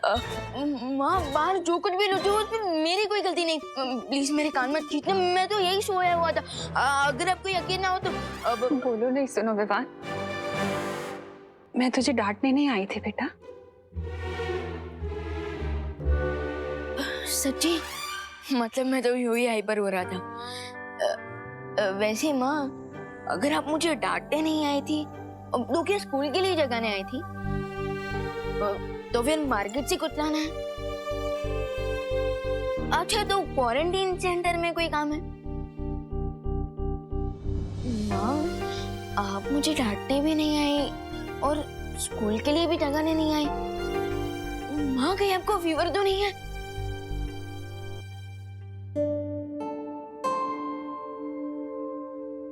माँ बाहर जो कुछ भी रुझे उसमें मेरी कोई गलती नहीं। प्लीज मेरे कान मत खींचना, मैं तो यही सोया हुआ था। अगर आपको यकीन ना हो तो बोलो नहीं। सुनो विवान, मैं तुझे डांटने नहीं आई थी बेटा। सच्ची? मतलब मैं तो यूं ही हाइपर हो रहा था। वैसे माँ, अगर आप मुझे डांटने नहीं आई थी तो क्या स्कूल के लिए जगाने आई थी? तो फिर मार्केट से कुछ लाना है? अच्छा, तो क्वारंटीन सेंटर में कोई काम है? माँ, आप मुझे डांटने भी नहीं आई और स्कूल के लिए भी जगाने नहीं आई। माँ, कहीं आपको फीवर तो नहीं है?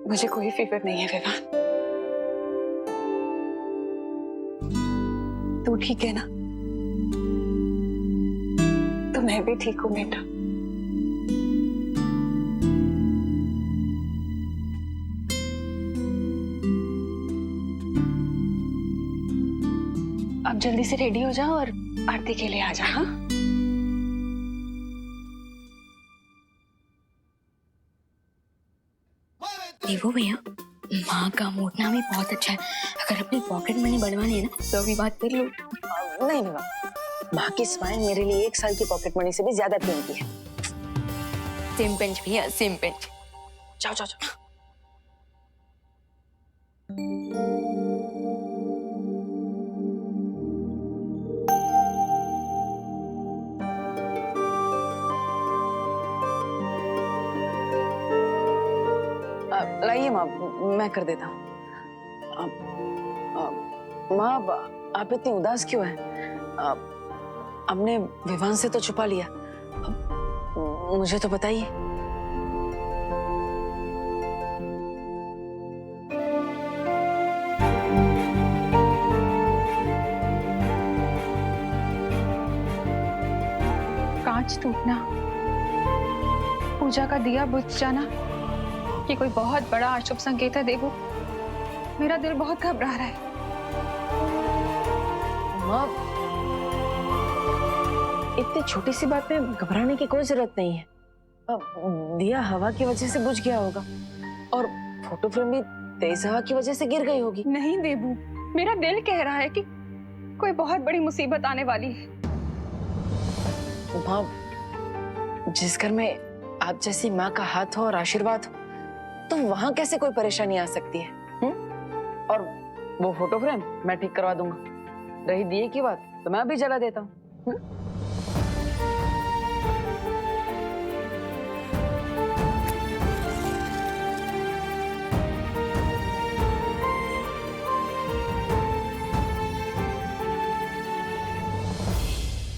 मुझे कोई फीवर नहीं है विवान। तू ठीक है ना? तो मैं भी ठीक हूँ बेटा। अब जल्दी से रेडी हो जाओ और आरती के लिए आ जा। हाँ, देखो भैया, माँ का मोटना भी बहुत अच्छा है। अगर अपनी पॉकेट मनी बढ़वानी है ना तो अभी बात कर लो। नहीं नहीं माँ की स्माइल मेरे लिए 1 साल की पॉकेट मनी से भी ज्यादा कीमती है। सेम पिंच भैया, सेम पिंच। जाओ जाओ जाओ। लाइए माँ, मैं कर देता हूँ। माँ, आप इतनी उदास क्यों हैं? आपने विवान से तो छुपा लिया, मुझे तो बताइए। कांच टूटना, पूजा का दिया बुझ जाना, ये कोई बहुत बड़ा अशुभ संकेत है देवू। मेरा दिल बहुत घबरा रहा है। माँ, इतनी छोटी सी बात में घबराने की कोई जरूरत नहीं है। दिया हवा की वजह से बुझ गया होगा और फोटो फ्रेम भी तेज हवा की वजह से गिर गई होगी। नहीं देवू, मेरा दिल कह रहा है कि कोई बहुत बड़ी मुसीबत आने वाली है। माँ, जिस घर में आप जैसी माँ का हाथ हो और आशीर्वाद हो, तो वहां कैसे कोई परेशानी आ सकती है? और वो फोटो फ्रेम मैं ठीक करवा दूंगा। रही दिए की बात तो मैं अभी जला देता हूँ।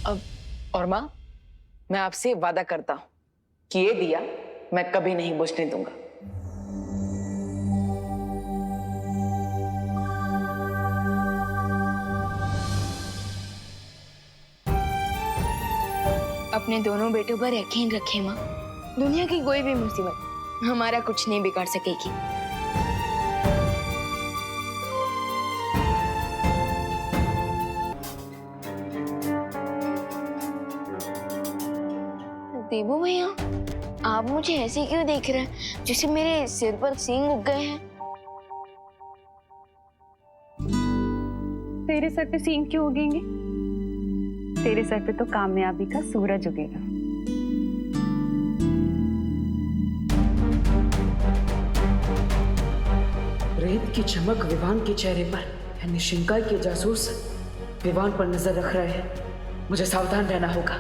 अब और माँ, मैं आपसे वादा करता हूं कि ये दिया मैं कभी नहीं बुझने दूंगा। अपने दोनों बेटों पर यकीन रखें माँ। दुनिया की कोई भी मुसीबत हमारा कुछ नहीं बिगाड़ सकेगी। देवू भैया, आप मुझे ऐसे क्यों देख रहे हैं जैसे मेरे सिर पर सींग उग गए हैं? तेरे सर पे सींग क्यों उगेंगे? तेरे सर पे तो कामयाबी का सूरज उगेगा। रेत की चमक विवान के चेहरे पर, यानी शिंकाई के जासूस विवान पर नजर रख रहे हैं। मुझे सावधान रहना होगा।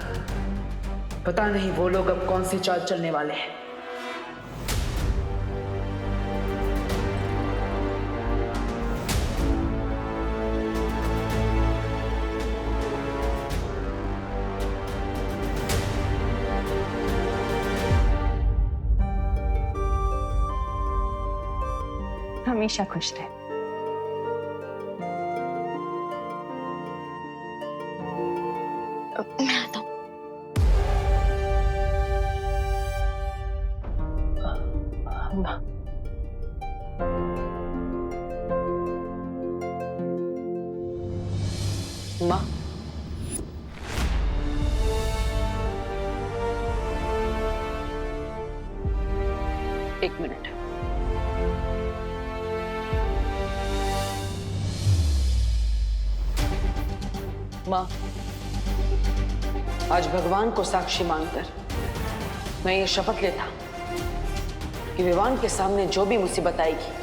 पता नहीं वो लोग अब कौन सी चाल चलने वाले हैं। हमेशा खुश रहे। मैं आता हूँ। माँ, माँ, एक मिनट। माँ, आज भगवान को साक्षी मानकर मैं ये शपथ लेता कि विवान के सामने जो भी मुसीबत आएगी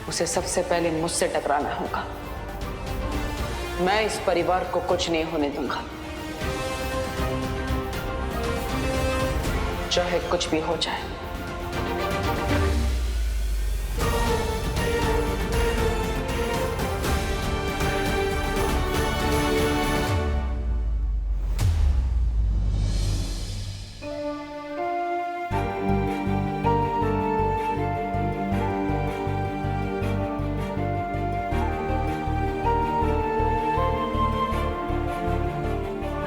उसे सबसे पहले मुझसे टकराना होगा। मैं इस परिवार को कुछ नहीं होने दूंगा, चाहे कुछ भी हो जाए।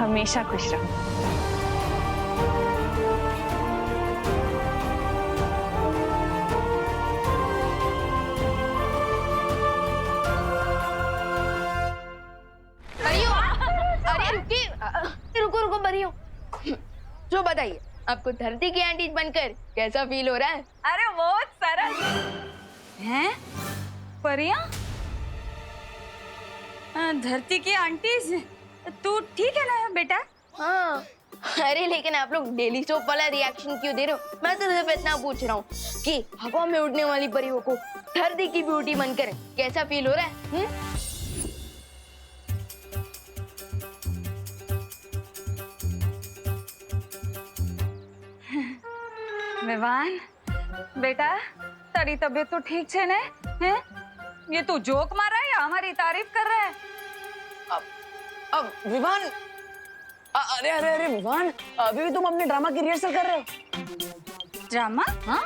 हमेशा खुश रहो। परियो, अरे रुको रुको परियो। जो बताइए, आपको धरती की आंटी बनकर कैसा फील हो रहा है? अरे बहुत सरस हैं परिया, धरती की आंटीज। तू ठीक है ना बेटा? हाँ। अरे लेकिन आप लोग डेली सोप वाला रिएक्शन क्यों दे रहे हो? मैं तो सिर्फ इतना पूछ रहा हूँ कि हवा में उड़ने वाली परियों को धरती की ब्यूटी बनकर कैसा फील हो रहा है? विवान बेटा, तारी तबीयत तो ठीक है ना? हैं? ये तू जोक मार रहा है या हमारी तारीफ कर रहा है? अब विवान, अरे अरे अरे विवान, अभी भी तुम अपने ड्रामा की रिहर्सल कर रहे हो? ड्रामा? हाँ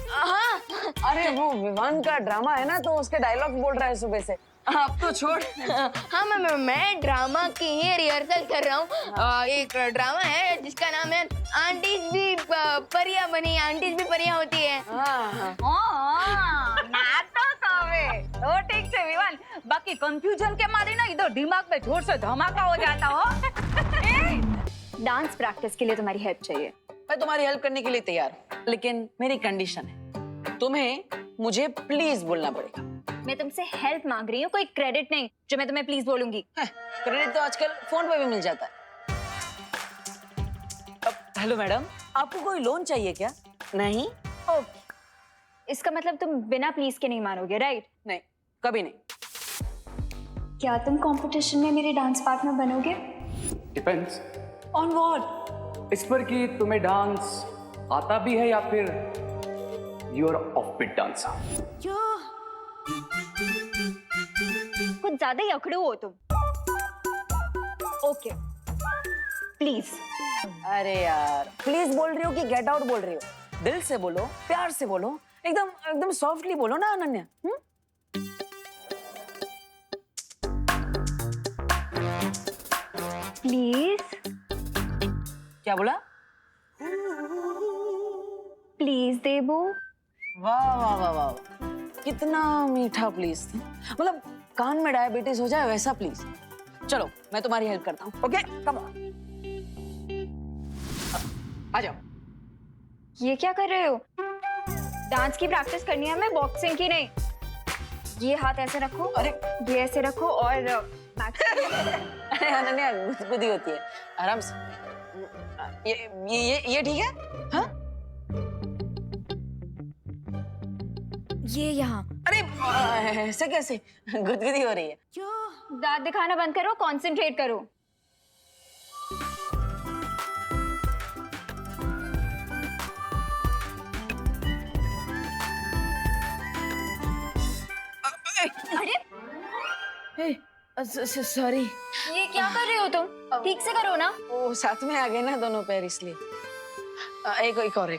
हाँ। अरे वो विवान का ड्रामा है ना, तो उसके डायलॉग बोल रहा है सुबह से। आप तो छोड़। हाँ मैं ड्रामा की ही रिहर्सल कर रहा हूँ। एक ड्रामा है जिसका नाम है आंटीज भी परियां बनी, आंटीज भी परियां होती है। तो ठीक है विवान, बाकी कंफ्यूजन के मारे ना इधर दिमाग में जोर से धमाका हो जाता हो। डांस प्रैक्टिस के लिए तुम्हारी हेल्प चाहिए। मैं तुम्हारी हेल्प करने के लिए तैयार हूँ, लेकिन मेरी कंडीशन है, तुम्हें मुझे प्लीज बोलना पड़ेगा। मैं तुमसे हेल्प मांग रही हूँ, कोई क्रेडिट नहीं जो मैं तुम्हें प्लीज बोलूंगी। क्रेडिट तो आजकल फोन पे भी मिल जाता है। हेलो मैडम, आपको कोई लोन चाहिए क्या? नहीं? ओके, इसका मतलब तुम बिना प्लीज के नहीं मानोगे, राइट? नहीं, कभी नहीं। क्या तुम कंपटीशन में मेरे डांस पार्टनर बनोगे? Depends on what? इस पर कि तुम्हें डांस आता भी है या फिर you are off beat dancer. कुछ ज्यादा ही अकड़ू हो तुम। Okay please. अरे यार, प्लीज बोल रही हो कि गेट आउट बोल रही हो? दिल से बोलो, प्यार से बोलो, एकदम एकदम सॉफ्टली बोलो ना अनन्या। प्लीज। क्या बोला? प्लीज देबू। वाह वाह वाह वाह, कितना मीठा प्लीज था। मतलब कान में डायबिटीज हो जाए वैसा प्लीज। चलो मैं तुम्हारी हेल्प करता हूँ। ओके कम ऑन, आ जाओ। ये क्या कर रहे हो? डांस की प्रैक्टिस करनी है हमें, बॉक्सिंग की नहीं। ये हाथ ऐसे रखो, अरे ये ऐसे रखो और अरे अनन्या गुदगुदी होती है, आराम से। ये ठीक है? हाँ? ये यहाँ। अरे ऐसे कैसे गुदगुदी हो रही है? दांत दिखाना बंद करो, कंसंट्रेट करो। अरे सॉरी। ये क्या कर रहे हो तुम? ठीक से करो ना। वो साथ में आ गए ना दोनों पैर, इसलिए। एक और।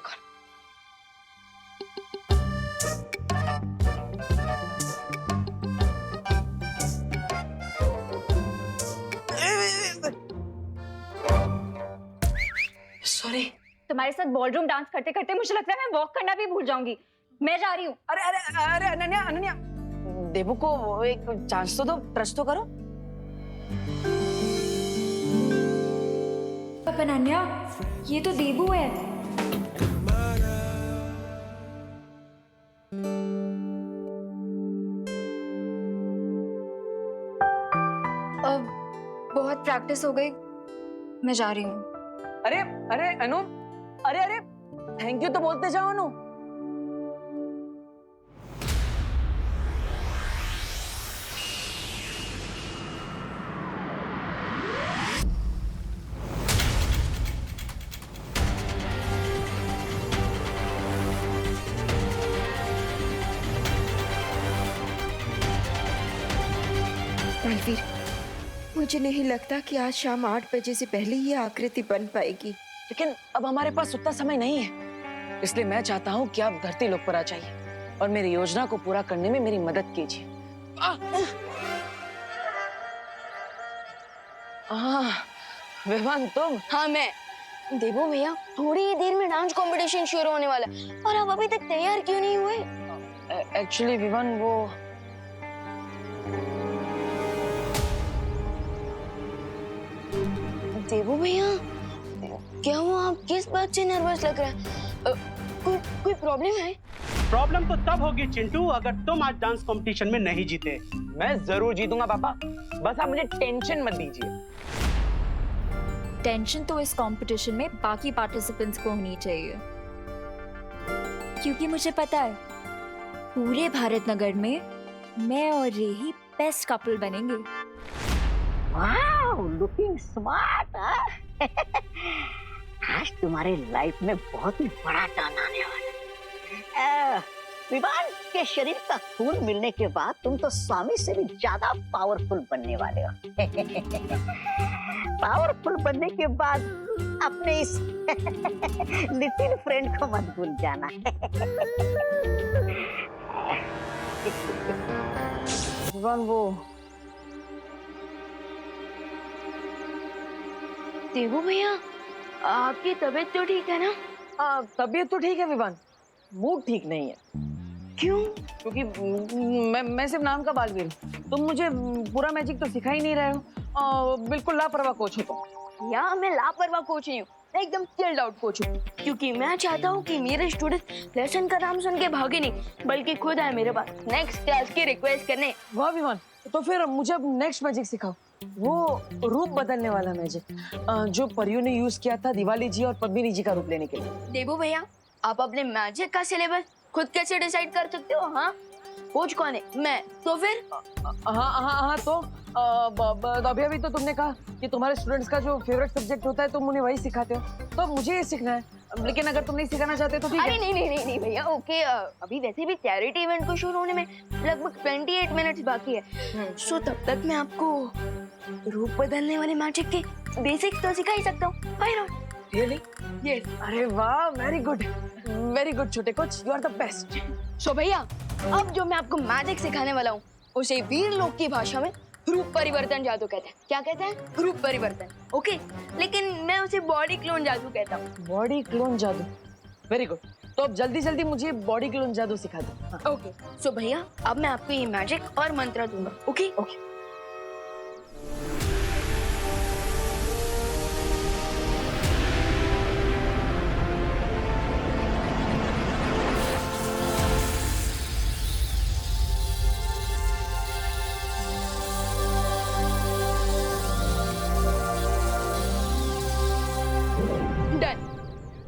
सॉरी। तुम्हारे साथ बॉलरूम डांस करते करते मुझे लगता है मैं वॉक करना भी भूल जाऊंगी। मैं जा रही हूँ। अरे अरे अरे अनन्या, देबू को एक चांस तो दो, ट्रस्ट तो करो। अनन्या, ये तो देबू है। अब बहुत प्रैक्टिस हो गई, मैं जा रही हूँ। अरे अरे अनु, अरे अरे थैंक यू तो बोलते जाओ अनु। बलवीर, मुझे नहीं लगता कि आज शाम 8 बजे से पहले ये आकृति बन पाएगी। लेकिन अब हमारे पास उतना समय नहीं है, इसलिए मैं चाहता हूँ कि आप धरती लोक पर आ जाइए और मेरी योजना को पूरा करने में मेरी मदद कीजिए। विवान तुम? हाँ मैं। देवो भैया, थोड़ी ही देर में डांस कंपटीशन शुरू होने वाला है और आप अभी तक तैयार क्यों नहीं हुए? एक्चुअली विवान वो देवो भैया, क्या हुआ? आप किस बात से नर्वस लग रहा है? कोई प्रॉब्लम है? प्रॉब्लम तो तब होगी चिंटू अगर तुम आज डांस कंपटीशन में नहीं जीते। मैं जरूर जीतूंगा पापा, बस आप मुझे टेंशन मत दीजिए। टेंशन तो इस कंपटीशन में बाकी पार्टिसिपेंट्स को होनी चाहिए, क्योंकि मुझे पता है पूरे भारत नगर में मैं और रेही बेस्ट कपल बनेंगे। Wow, looking smart. आज तुम्हारे लाइफ में बहुत ही बड़ा टर्न आने वाला है। विवान के शरीर का खून मिलने के बाद तुम तो स्वामी से भी ज्यादा पावरफुल बनने वाले हो। पावरफुल बनने के बाद अपने इस लिटिल फ्रेंड को मत भूल जाना। विवान वो देवो भैया, आपकी तबीयत तो ठीक है ना? तबीयत तो ठीक है विवान, मूड ठीक नहीं है। क्यों? क्योंकि मैं सिर्फ नाम का बालवीर, तुम मुझे पूरा मैजिक तो सिखा ही नहीं रहे हो। बिल्कुल लापरवाह कोच हो तुम। या मैं लापरवाह कोच नहीं हूँ, मैं एकदम चिल्ड आउट कोच हूँ, क्योंकि मैं चाहता हूँ कि मेरे स्टूडेंट लेसन का नाम सुन के भागे नहीं, बल्कि खुद आए मेरे पास नेक्स्ट क्लास की रिक्वेस्ट करने। वाह विवान, तो फिर मुझे अब नेक्स्ट मैजिक सिखाओ, वो रूप बदलने वाला मैजिक जो परियों ने यूज किया था दिवाली जी और पद्मिनी जी का रूप लेने के लिए। देवो भैया, आप अपने मैजिक का सिलेबस खुद कैसे डिसाइड कर सकते हो? हाँ, कोच कौन है? मैं। तो फिर हाँ तो अभी तो तुमने कहा कि तुम्हारे स्टूडेंट्स का जो फेवरेट सब्जेक्ट होता है तुम उन्हें वही सिखाते हो, तो अब मुझे ये सीखना है। लेकिन अगर तुम नहीं सिखाना चाहते तो ठीक है। अरे नहीं भैया, ओके। अभी वैसे भी चैरिटी इवेंट को शुरू होने में लगभग 28 मिनट्स बाकी है, सो तब तक मैं आपको रूप बदलने वाले मैजिक के बेसिक्स तो सिखा ही सकता हूँ। रियली? यस। अरे वाह, वेरी गुड छोटे coach, you are the best. So भैया, अब जो मैं आपको मैजिक सिखाने वाला हूँ उसे वीर लोक की भाषा में रूप परिवर्तन जादू कहते हैं। क्या कहते हैं? रूप परिवर्तन। ओके, लेकिन मैं उसे बॉडी क्लोन जादू कहता हूँ। बॉडी क्लोन जादू, वेरी गुड। तो अब जल्दी मुझे बॉडी क्लोन जादू सिखा दो। ओके, सो भैया अब मैं आपको ये मैजिक और मंत्र दूंगा। Okay okay.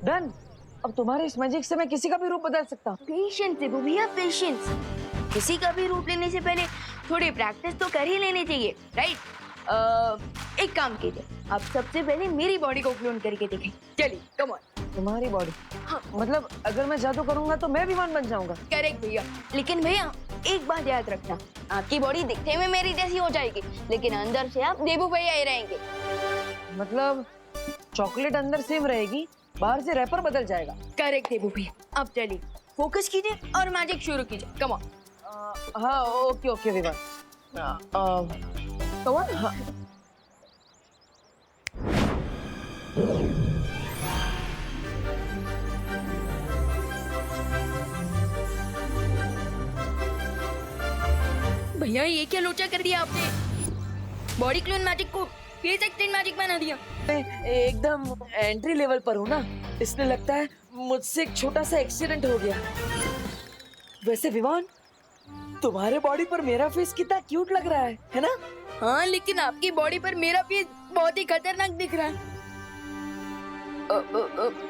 डन। अब तुम्हारे इस मैजिक से मैं किसी का भी रूप बदल सकता हूँ। पेशेंस है भैया, पेशेंस। किसी का भी रूप लेने से पहले थोड़ी प्रैक्टिस तो कर ही लेनी चाहिए, राइट? एक काम कीजिए, आप सबसे पहले मेरी बॉडी को क्लोन करके देखें। चलिए, कम ऑन। तुम्हारी बॉडी? हाँ। मतलब अगर मैं जादू करूंगा तो मैं विमान बन जाऊंगा? करेक्ट भैया, लेकिन भैया एक बात याद रखना, आपकी बॉडी दिखने में मेरी जैसी हो जाएगी, लेकिन अंदर से आप देवू भैया ही रहेंगे। मतलब चॉकलेट अंदर सेम रहेगी, बाहर से रैपर बदल जाएगा। करेक्ट देवू भैया। अब चलिए, फोकस कीजिए और मैजिक शुरू कीजिए। Come on. हाँ ओके विवान। Come on. हाँ। भैया ये क्या लोचा कर दिया आपने? बॉडी क्लोन मैजिक को फेस एक्सटेंड मैजिक बना दिया। मैं एकदम एंट्री लेवल पर हूँ ना, इसलिए लगता है मुझसे एक छोटा सा एक्सीडेंट हो गया। वैसे विवान, तुम्हारे बॉडी पर मेरा फेस कितना क्यूट लग रहा है ना? हाँ, लेकिन आपकी बॉडी पर मेरा फेस बहुत ही खतरनाक दिख रहा है।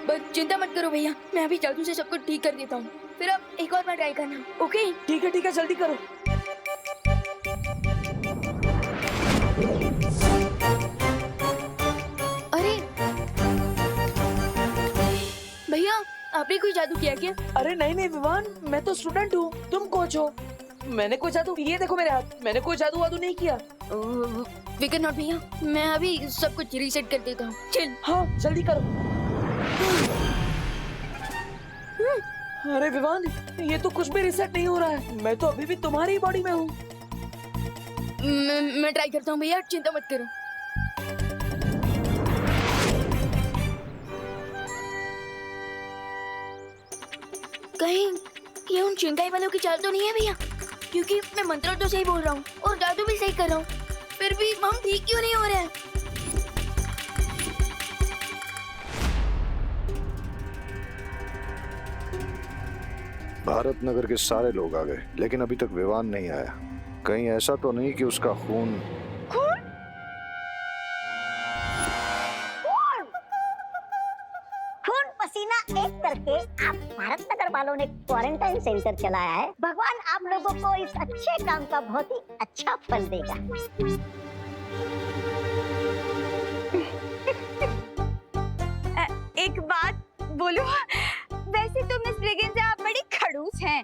बस चिंता मत करो भैया, मैं अभी जादू से सब कुछ ठीक कर देता हूँ। फिर आप एक और बार ट्राई करना, ओके? ठीक है, जल्दी करो। अरे भैया, आपने कोई जादू किया क्या? अरे नहीं विवान, मैं तो स्टूडेंट हूँ, तुम कोच हो। मैंने कोई जादू, ये देखो मेरे हाथ, मैंने कोई जादू वादू नहीं किया। विकेट नॉट भैया, मैं अभी सब कुछ रीसेट कर देता हूँ। चल। हाँ जल्दी करो। अरे विवान, ये तो कुछ भी रिसेट नहीं हो रहा है, मैं तो अभी भी तुम्हारी ही बॉडी में हूँ। मैं ट्राई करता हूँ भैया, चिंता मत करो। कहीं ये उन चिंगाई वालों की चाल तो नहीं है भैया? क्योंकि मैं मंत्र तो सही बोल रहा हूँ और जादू भी सही कर रहा हूँ, फिर भी हम ठीक क्यों नहीं हो रहे हैं? भारत नगर के सारे लोग आ गए, लेकिन अभी तक विवान नहीं आया। कहीं ऐसा तो नहीं कि उसका खून खून पसीना एक करके आप भारत नगर वालों ने क्वारंटाइन सेंटर चलाया है। भगवान आप लोगों को इस अच्छे काम का बहुत ही अच्छा फल देगा। एक बात बोलूं, वैसे तो मिस ब्रिगेंजा आप बड़ी खड़ूस हैं।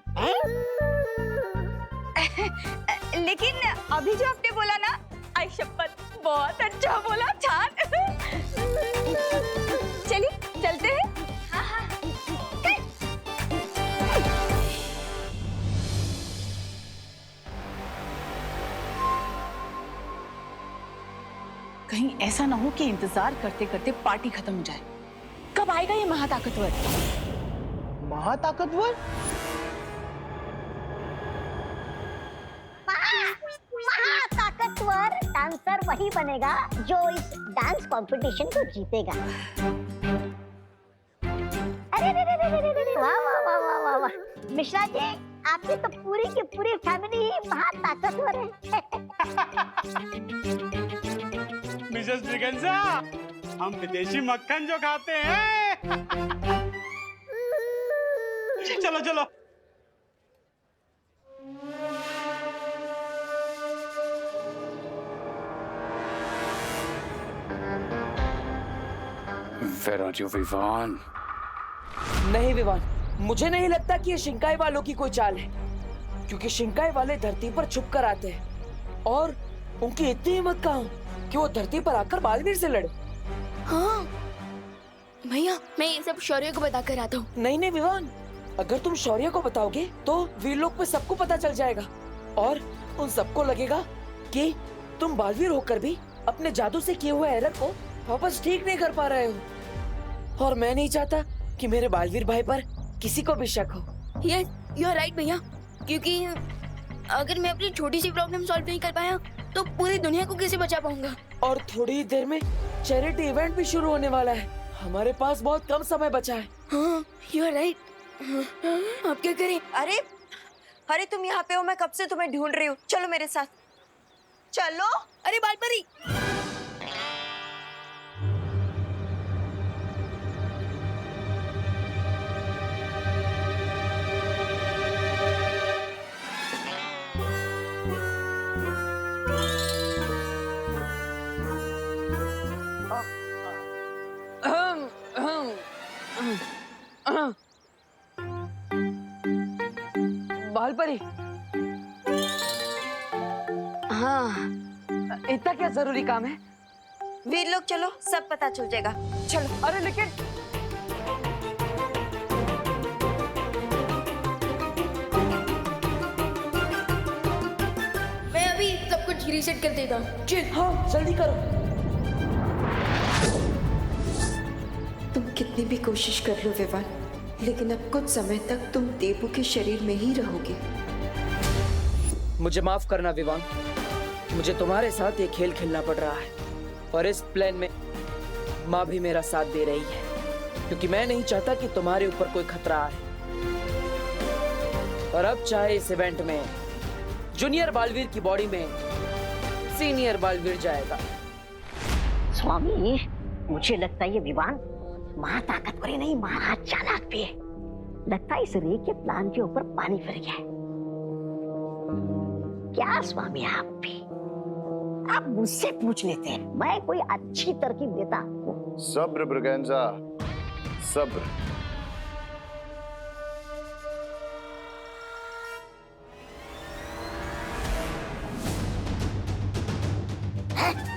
लेकिन अभी जो आपने बोला ना, आई शपथ बहुत अच्छा बोला, छान। चलिए चलते हैं। कहीं ऐसा ना हो कि इंतजार करते करते पार्टी खत्म हो जाए। कब आएगा ये महाताकतवर? महाताकतवर? महाताकतवर डांसर वही बनेगा जो इस डांस कंपटीशन को जीतेगा। अरे वाह वाह वाह वाह वाह वाह, मिश्रा जी आपकी तो पूरी की पूरी फैमिली ही महाताकतवर है। मिसेस ब्रिगेंजा, हम विदेशी मक्खन जो खाते हैं। चलो चलो। Where are you, Vivaan? नहीं विवान, मुझे नहीं लगता कि ये शिंकाई वालों की कोई चाल है, क्योंकि शिंकाई वाले धरती पर छुप कर आते हैं और उनकी इतनी हिम्मत कहाँ कि वो धरती पर आकर बालवीर से लड़े। हाँ भैया, मैं ये सब शौर्य को बता कर आता हूँ। नहीं विवान, अगर तुम शौर्य को बताओगे तो वीरलोक पे सबको पता चल जाएगा और उन सबको लगेगा कि तुम बालवीर होकर भी अपने जादू से किए हुए एरर को वापस ठीक नहीं कर पा रहे हो। और मैं नहीं चाहता कि मेरे बालवीर भाई पर किसी को भी शक हो। यस, यू आर राइट भैया, क्योंकि अगर मैं अपनी छोटी सी प्रॉब्लम सॉल्व नहीं कर पाया तो पूरी दुनिया को कैसे बचा पाऊंगा? और थोड़ी ही देर में चैरिटी इवेंट भी शुरू होने वाला है, हमारे पास बहुत कम समय बचा है। हाँ, यू आर राइट। आप क्या करें? अरे अरे तुम यहाँ पे हो, मैं कब से तुम्हें ढूंढ रही हूँ। चलो मेरे साथ, चलो। अरे बालपरी, बालपरी, हाँ इतना क्या जरूरी काम है? वीर लोग चलो, सब पता चल जाएगा। चलो। अरे लेकिन मैं अभी सब कुछ रीसेट कर देता हूँ। चल, हाँ जल्दी करो। तुम कितनी भी कोशिश कर लो विवान, लेकिन अब कुछ समय तक तुम देबू के शरीर में ही रहोगे। मुझे माफ करना विवान, मुझे तुम्हारे साथ ये खेल खेलना पड़ रहा है और इस प्लान में माँ भी मेरा साथ दे रही है, क्योंकि मैं नहीं चाहता कि तुम्हारे ऊपर कोई खतरा आए। और अब चाहे इस इवेंट में जूनियर बालवीर की बॉडी में सीनियर बालवीर जाएगा। स्वामी, मुझे लगता है ये विवान महा ताकतवर नहीं, महा चालाक भी है। लगता है इस रे के प्लान के ऊपर पानी फिर गया है। क्या स्वामी आप भी, आप मुझसे पूछ लेते हैं, मैं कोई अच्छी तरकीब देता आपको। सब्र ब्रिगेंजा, सब्र। हैं?